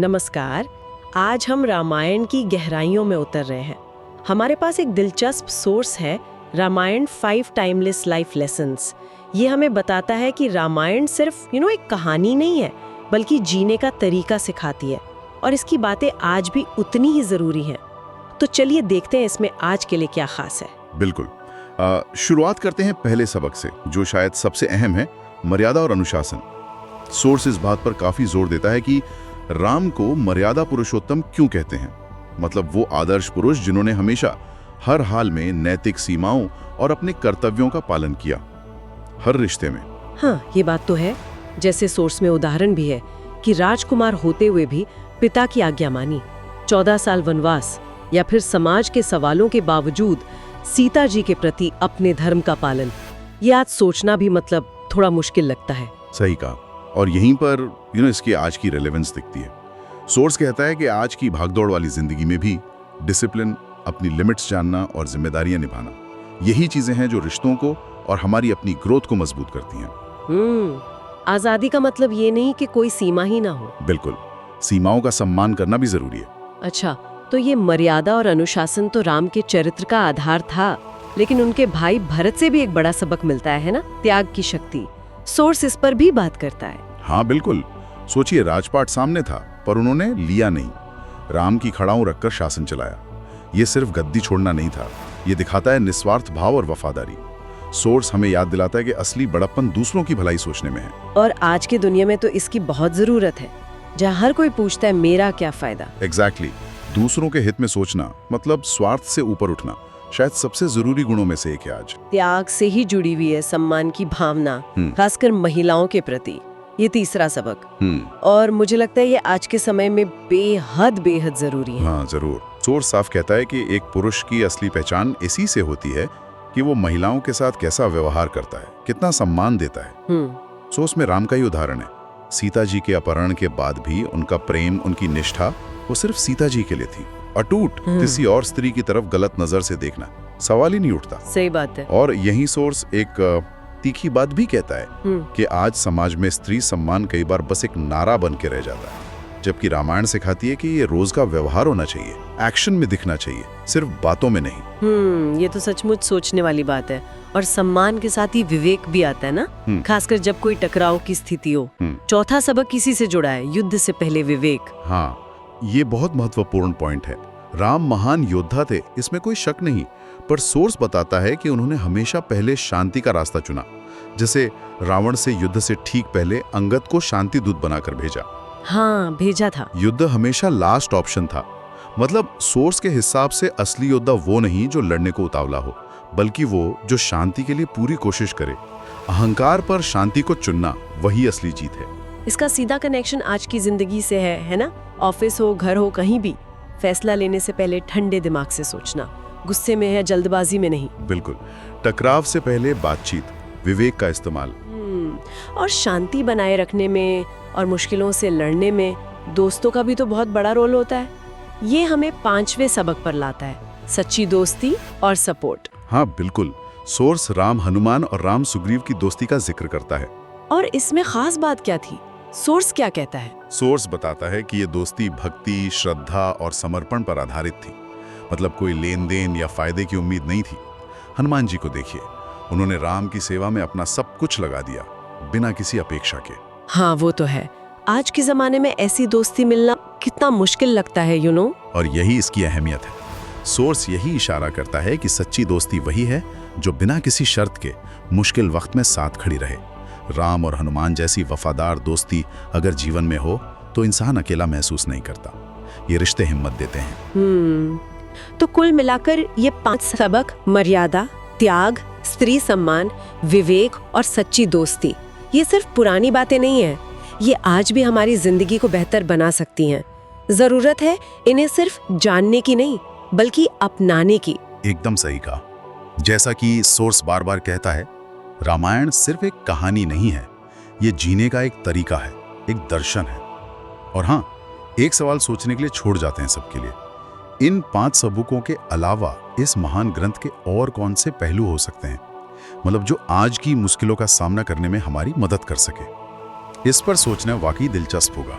नमस्कार। आज हम रामायण की गहराइयों में उतर रहे हैं। हमारे पास एक दिलचस्प सोर्स है, रामायण 5 टाइमलेस लाइफ लेसन्स। ये हमें बताता है कि रामायण सिर्फ एक कहानी नहीं है, बल्कि जीने का तरीका सिखाती है और इसकी बातें आज भी उतनी ही जरूरी हैं। तो चलिए देखते हैं इसमें आज के लिए क्या खास है। बिल्कुल। शुरुआत करते हैं पहले सबक से, जो शायद सबसे अहम है, मर्यादा और अनुशासन। सोर्स इस बात पर काफी जोर देता है कि राम को मर्यादा पुरुषोत्तम क्यों कहते हैं। मतलब वो आदर्श पुरुष जिन्होंने हमेशा हर हाल में नैतिक सीमाओं और अपने कर्तव्यों का पालन किया, हर रिश्ते में। हाँ, ये बात तो है। जैसे सोर्स में उदाहरण भी है कि राजकुमार होते हुए भी पिता की आज्ञा मानी, 14 साल वनवास, या फिर समाज के सवालों के बावजूद सीता जी के प्रति अपने धर्म का पालन। ये आज सोचना भी थोड़ा मुश्किल लगता है। सही कहा। और यहीं पर इसकी आज की रेलेवेंस दिखती है। सोर्स कहता है कि आज की भागदौड़ वाली जिंदगी में भी डिसिप्लिन, अपनी लिमिट्स जानना और जिम्मेदारियां निभाना, यही चीजें हैं जो रिश्तों को और हमारी अपनी ग्रोथ को मजबूत करती हैं। आजादी का मतलब ये नहीं कि कोई सीमा ही ना हो। बिल्कुल, सीमाओं का सम्मान करना भी जरूरी है। अच्छा, तो ये मर्यादा और अनुशासन तो राम के चरित्र का आधार था, लेकिन उनके भाई भरत से भी एक बड़ा सबक मिलता है ना, त्याग की शक्ति। सोर्स इस पर भी बात करता है। हाँ बिल्कुल। सोचिए, राजपाट सामने था पर उन्होंने लिया नहीं। राम की खड़ाऊं रखकर शासन चलाया। ये सिर्फ गद्दी छोड़ना नहीं था, ये दिखाता है निस्वार्थ भाव और वफादारी। सोर्स हमें याद दिलाता है कि असली बड़प्पन दूसरों की भलाई सोचने में है। और आज की दुनिया में तो इसकी बहुत जरूरत है, जहाँ हर कोई पूछता है मेरा क्या फायदा। एग्जैक्टली। दूसरों के हित में सोचना मतलब स्वार्थ से ऊपर उठना शायद सबसे जरूरी गुणों में से एक है आज। त्याग से ही जुड़ी हुई है सम्मान की भावना, खासकर महिलाओं के प्रति। ये तीसरा सबक, और मुझे लगता है ये आज के समय में बेहद जरूरी है। हाँ जरूर। सोर्स साफ कहता है कि एक पुरुष की असली पहचान इसी से होती है कि वो महिलाओं के साथ कैसा व्यवहार करता है, कितना सम्मान देता है। सोर्स में राम का ही उदाहरण है। सीता जी के अपहरण के बाद भी उनका प्रेम, उनकी निष्ठा, वो सिर्फ सीता जी के लिए थी। अटूट किसी और स्त्री की तरफ गलत नजर से देखना सवाल ही नहीं उठता। सही बात है। और यही सोर्स एक तीखी बात भी कहता है कि आज समाज में स्त्री सम्मान कई बार बस एक नारा बन के रह जाता है, जबकि रामायण सिखाती है कि ये रोज का व्यवहार होना चाहिए, एक्शन में दिखना चाहिए, सिर्फ बातों में नहीं। ये तो सचमुच सोचने वाली बात है। और सम्मान के साथ ही विवेक भी आता है ना, खासकर जब कोई टकराव की स्थिति हो। चौथा सबक किसी से जुड़ा है, युद्ध से पहले विवेक। हाँ, ये बहुत महत्वपूर्ण पॉइंट है। राम महान योद्धा थे, इसमें कोई शक नहीं, पर सोर्स बताता है कि उन्होंने हमेशा पहले शांति का रास्ता चुना। जैसे रावण से युद्ध से ठीक पहले अंगद को शांति दूत बनाकर भेजा। हाँ, भेजा था। युद्ध हमेशा लास्ट ऑप्शन था। मतलब सोर्स के हिसाब से असली योद्धा वो नहीं जो लड़ने को उतावला हो, बल्कि वो जो शांति के लिए पूरी कोशिश करे। अहंकार पर शांति को चुनना, वही असली जीत है। इसका सीधा कनेक्शन आज की जिंदगी से है ना। ऑफिस हो, घर हो, कहीं भी फैसला लेने से पहले ठंडे दिमाग से सोचना, गुस्से में है, जल्दबाजी में नहीं। बिल्कुल। टकराव से पहले बातचीत, विवेक का इस्तेमाल। और शांति बनाए रखने में और मुश्किलों से लड़ने में दोस्तों का भी तो बहुत बड़ा रोल होता है। ये हमें 5वें सबक पर लाता है, सच्ची दोस्ती और सपोर्ट। हाँ बिल्कुल। सोर्स राम हनुमान और राम सुग्रीव की दोस्ती का जिक्र करता है। और इसमें खास बात क्या थी? सोर्स क्या कहता है? सोर्स बताता है कि ये दोस्ती भक्ति, श्रद्धा और समर्पण पर आधारित थी। मतलब कोई लेन देन या फायदे की उम्मीद नहीं थी। हनुमान जी को देखिए, उन्होंने राम की सेवा में अपना सब कुछ लगा दिया, बिना किसी अपेक्षा के। हाँ, वो तो है। आज के जमाने में ऐसी दोस्ती मिलना कितना मुश्किल लगता है, और यही इसकी अहमियत है। सोर्स यही इशारा करता है कि सच्ची दोस्ती वही है जो बिना किसी शर्त के मुश्किल वक्त में साथ खड़ी रहे। राम और हनुमान जैसी वफादार दोस्ती अगर जीवन में हो तो इंसान अकेला महसूस नहीं करता। ये रिश्ते हिम्मत देते हैं। तो कुल मिलाकर ये 5 सबक, मर्यादा, त्याग, स्त्री सम्मान, विवेक और सच्ची दोस्ती, ये सिर्फ पुरानी बातें नहीं है। ये आज भी हमारी जिंदगी को बेहतर बना सकती हैं। जरूरत है इन्हें सिर्फ जानने की नहीं, बल्कि अपनाने की। एकदम सही कहा। जैसा कि सोर्स बार बार कहता है, रामायण सिर्फ एक कहानी नहीं है, ये जीने का एक तरीका है, एक दर्शन है। और हाँ, एक सवाल सोचने के लिए छोड़ जाते हैं सबके लिए, इन 5 सबकों के अलावा इस महान ग्रंथ के और कौन से पहलू हो सकते हैं, मतलब जो आज की मुश्किलों का सामना करने में हमारी मदद कर सके। इस पर सोचना वाकई दिलचस्प होगा।